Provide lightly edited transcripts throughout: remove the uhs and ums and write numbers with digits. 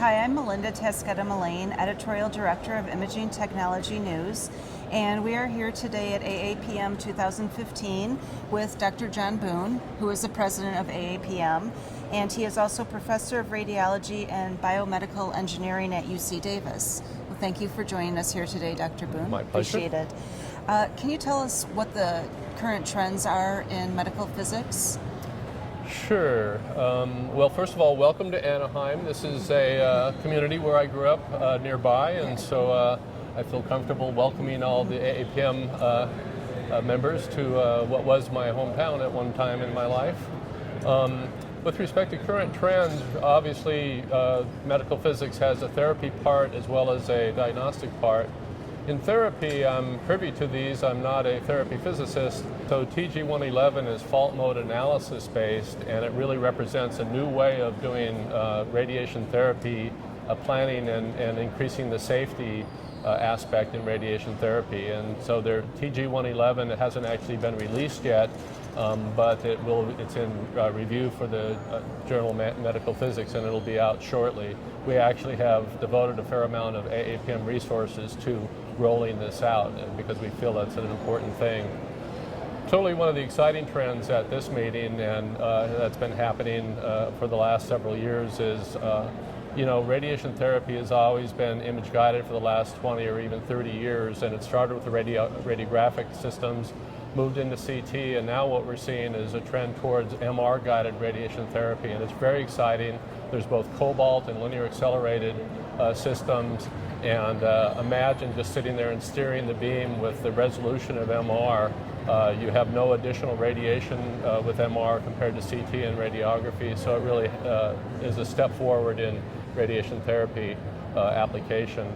Hi, I'm Melinda Taschetta-Millane, Editorial Director of Imaging Technology News, and we are here today at AAPM 2015 with Dr. John Boone, who is the president of AAPM, and he is also Professor of Radiology and Biomedical Engineering at UC Davis. Well, thank you for joining us here today, Dr. Boone. My pleasure. Appreciate it. Can you tell us what the current trends are in medical physics? Sure. Well, first of all, welcome to Anaheim. This is a community where I grew up nearby, and so I feel comfortable welcoming all the AAPM members to what was my hometown at one time in my life. With respect to current trends, obviously medical physics has a therapy part as well as a diagnostic part. In therapy, I'm privy to these. I'm not a therapy physicist, so TG111 is fault mode analysis based, and it really represents a new way of doing radiation therapy planning and increasing the safety aspect in radiation therapy. And so TG111, it hasn't actually been released yet, but it's in review for the journal Medical Physics, and it'll be out shortly. We actually have devoted a fair amount of AAPM resources to rolling this out because we feel that's an important thing. Totally one of the exciting trends at this meeting, and that's been happening for the last several years, is radiation therapy has always been image guided for the last 20 or even 30 years, and it started with the radiographic systems, moved into CT, and now what we're seeing is a trend towards MR guided radiation therapy, and it's very exciting. There's both cobalt and linear accelerated systems, and imagine just sitting there and steering the beam with the resolution of MR. You have no additional radiation with MR compared to CT and radiography, so it really is a step forward in radiation therapy application.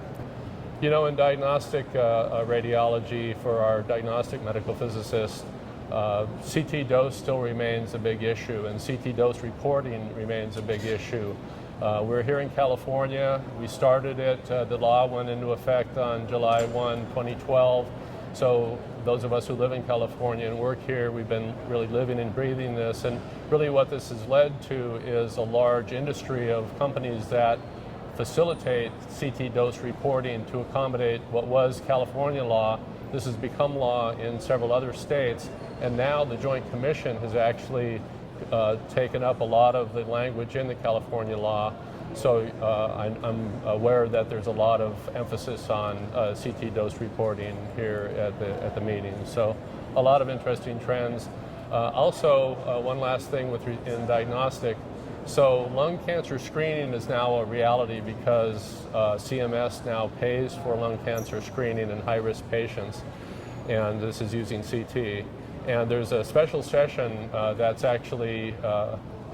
In diagnostic radiology, for our diagnostic medical physicists, CT dose still remains a big issue, and CT dose reporting remains a big issue. We're here in California. We started it. The law went into effect on July 1, 2012. So those of us who live in California and work here, we've been really living and breathing this. And really what this has led to is a large industry of companies that facilitate CT dose reporting to accommodate what was California law. This has become law in several other states. And now the Joint Commission has actually taken up a lot of the language in the California law. So I'm aware that there's a lot of emphasis on CT dose reporting here at the meeting. So a lot of interesting trends. Also, one last thing in diagnostic. So lung cancer screening is now a reality because CMS now pays for lung cancer screening in high-risk patients, and this is using CT. And there's a special session that's actually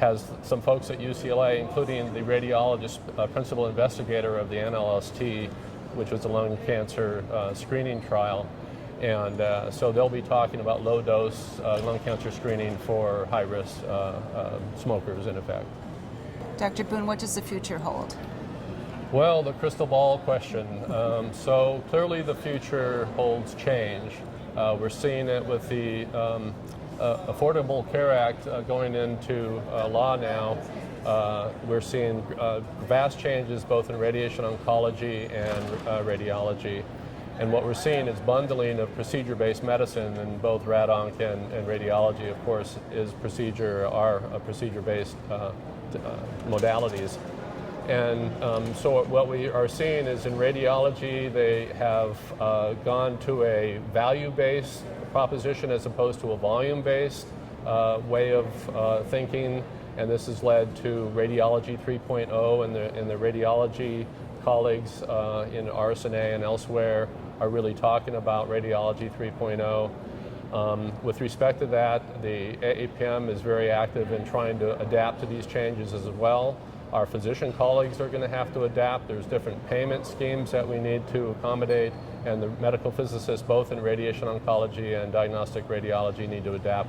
has some folks at UCLA, including the radiologist, principal investigator of the NLST, which was the lung cancer screening trial. And so they'll be talking about low-dose lung cancer screening for high-risk smokers, in effect. Dr. Boone, what does the future hold? Well, the crystal ball question. So clearly the future holds change. We're seeing it with the Affordable Care Act going into law now. We're seeing vast changes both in radiation oncology and radiology. And what we're seeing is bundling of procedure-based medicine, and both rad-onc and radiology, of course, are procedure-based modalities. And so what we are seeing is in radiology, they have gone to a value-based proposition as opposed to a volume-based way of thinking. And this has led to Radiology 3.0, and the radiology colleagues in RSNA and elsewhere are really talking about Radiology 3.0. With respect to that, the AAPM is very active in trying to adapt to these changes as well. Our physician colleagues are going to have to adapt. There's different payment schemes that we need to accommodate, and the medical physicists, both in radiation oncology and diagnostic radiology, need to adapt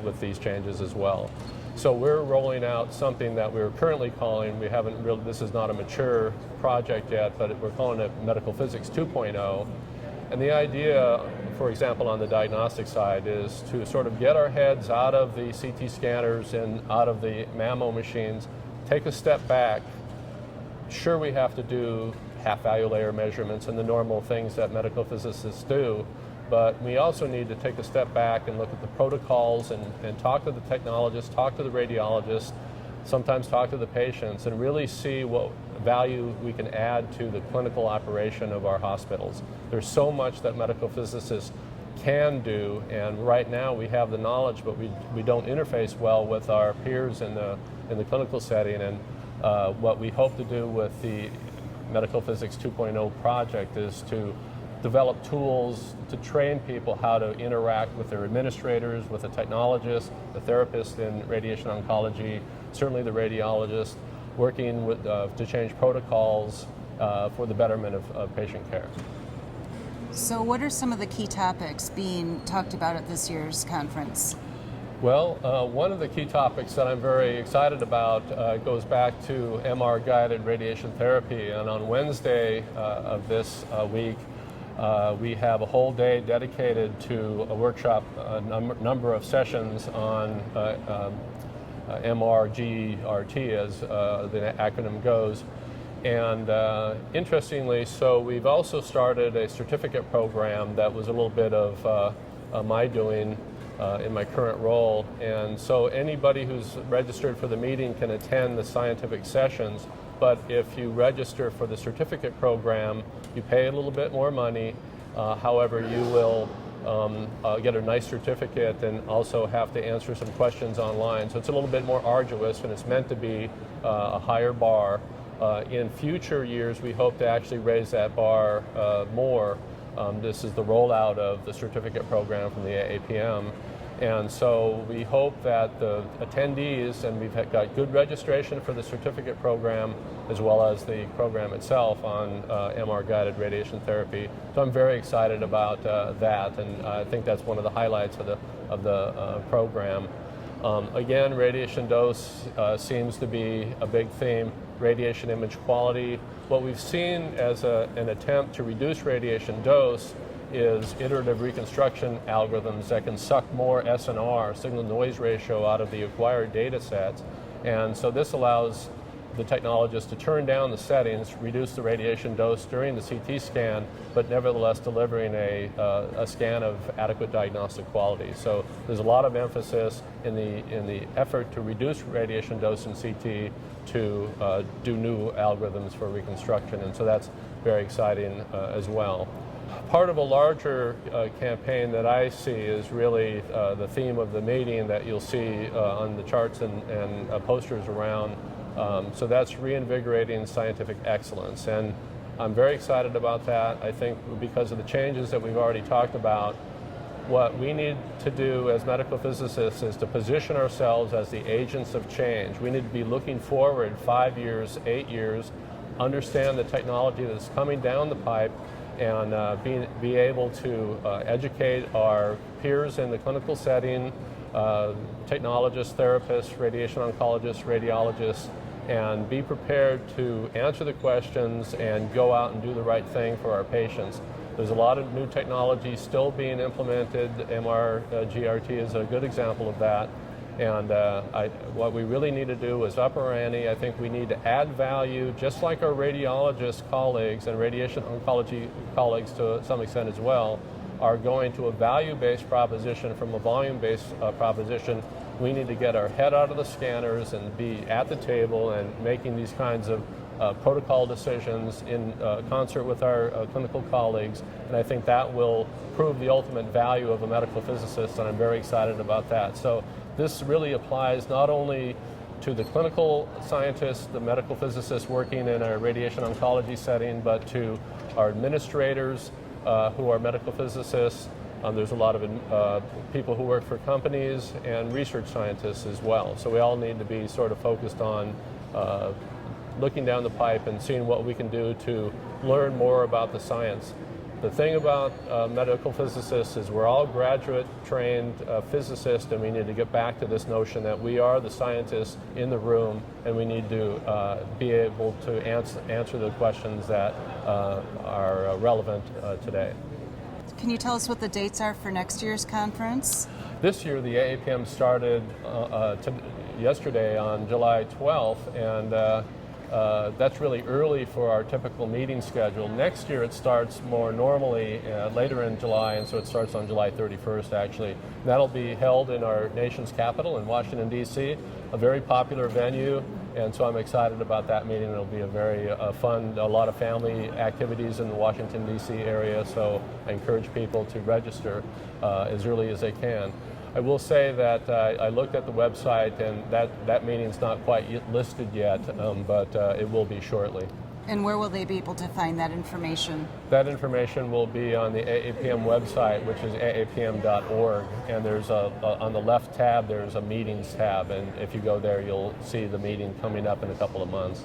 with these changes as well. So we're rolling out something that we're currently calling, this is not a mature project yet, but we're calling it Medical Physics 2.0. And the idea, for example, on the diagnostic side, is to sort of get our heads out of the CT scanners and out of the mammo machines, take a step back, sure, we have to do half-value layer measurements and the normal things that medical physicists do, but we also need to take a step back and look at the protocols and talk to the technologists, talk to the radiologists, sometimes talk to the patients, and really see what value we can add to the clinical operation of our hospitals. There's so much that medical physicists can do, and right now we have the knowledge, but we don't interface well with our peers in the clinical setting. And what we hope to do with the Medical Physics 2.0 project is to develop tools to train people how to interact with their administrators, with the technologists, the therapists in radiation oncology, certainly the radiologists, working with, to change protocols for the betterment of patient care. So what are some of the key topics being talked about at this year's conference? Well, one of the key topics that I'm very excited about goes back to MR-guided radiation therapy. And on Wednesday of this week, we have a whole day dedicated to a workshop, a number of sessions on MR-GRT, as the acronym goes. And interestingly, so we've also started a certificate program that was a little bit of my doing in my current role. And so anybody who's registered for the meeting can attend the scientific sessions, but if you register for the certificate program, you pay a little bit more money. However, you will get a nice certificate and also have to answer some questions online. So it's a little bit more arduous, and it's meant to be a higher bar. In future years, we hope to actually raise that bar more. This is the rollout of the certificate program from the AAPM. And so we hope that the attendees, and we've got good registration for the certificate program as well as the program itself on MR-guided radiation therapy. So I'm very excited about that, and I think that's one of the highlights of the program. Again, radiation dose seems to be a big theme. Radiation image quality. What we've seen as an attempt to reduce radiation dose is iterative reconstruction algorithms that can suck more SNR, signal noise ratio, out of the acquired data sets. And so this allows the technologist to turn down the settings, reduce the radiation dose during the CT scan, but nevertheless delivering a scan of adequate diagnostic quality. So there's a lot of emphasis in the effort to reduce radiation dose in CT to do new algorithms for reconstruction, and so that's very exciting as well. Part of a larger campaign that I see is really the theme of the meeting that you'll see on the charts and posters around. So that's reinvigorating scientific excellence, and I'm very excited about that. I think because of the changes that we've already talked about, what we need to do as medical physicists is to position ourselves as the agents of change. We need to be looking forward 5 years, 8 years, understand the technology that's coming down the pipe, and be able to educate our peers in the clinical setting, technologists, therapists, radiation oncologists, radiologists, and be prepared to answer the questions and go out and do the right thing for our patients. There's a lot of new technology still being implemented. MR-GRT is a good example of that. And what we really need to do is up our ante. I think we need to add value, just like our radiologist colleagues and radiation oncology colleagues to some extent as well, are going to a value-based proposition from a volume-based proposition. We need to get our head out of the scanners and be at the table and making these kinds of protocol decisions in concert with our clinical colleagues, and I think that will prove the ultimate value of a medical physicist, and I'm very excited about that. So this really applies not only to the clinical scientists, the medical physicists working in a radiation oncology setting, but to our administrators who are medical physicists. There's a lot of people who work for companies and research scientists as well. So we all need to be sort of focused on looking down the pipe and seeing what we can do to learn more about the science. The thing about medical physicists is we're all graduate-trained physicists, and we need to get back to this notion that we are the scientists in the room, and we need to be able to answer the questions that are relevant today. Can you tell us what the dates are for next year's conference? This year, the AAPM started yesterday on July 12th, and that's really early for our typical meeting schedule. Next year it starts more normally later in July, and so it starts on July 31st actually. That'll be held in our nation's capital in Washington, D.C., a very popular venue, and so I'm excited about that meeting. It'll be a very fun, a lot of family activities in the Washington, D.C. area, so I encourage people to register as early as they can. I will say that I looked at the website, and that meeting's not quite listed yet, but it will be shortly. And where will they be able to find that information? That information will be on the AAPM website, which is aapm.org, and there's on the left tab there's a meetings tab, and if you go there you'll see the meeting coming up in a couple of months.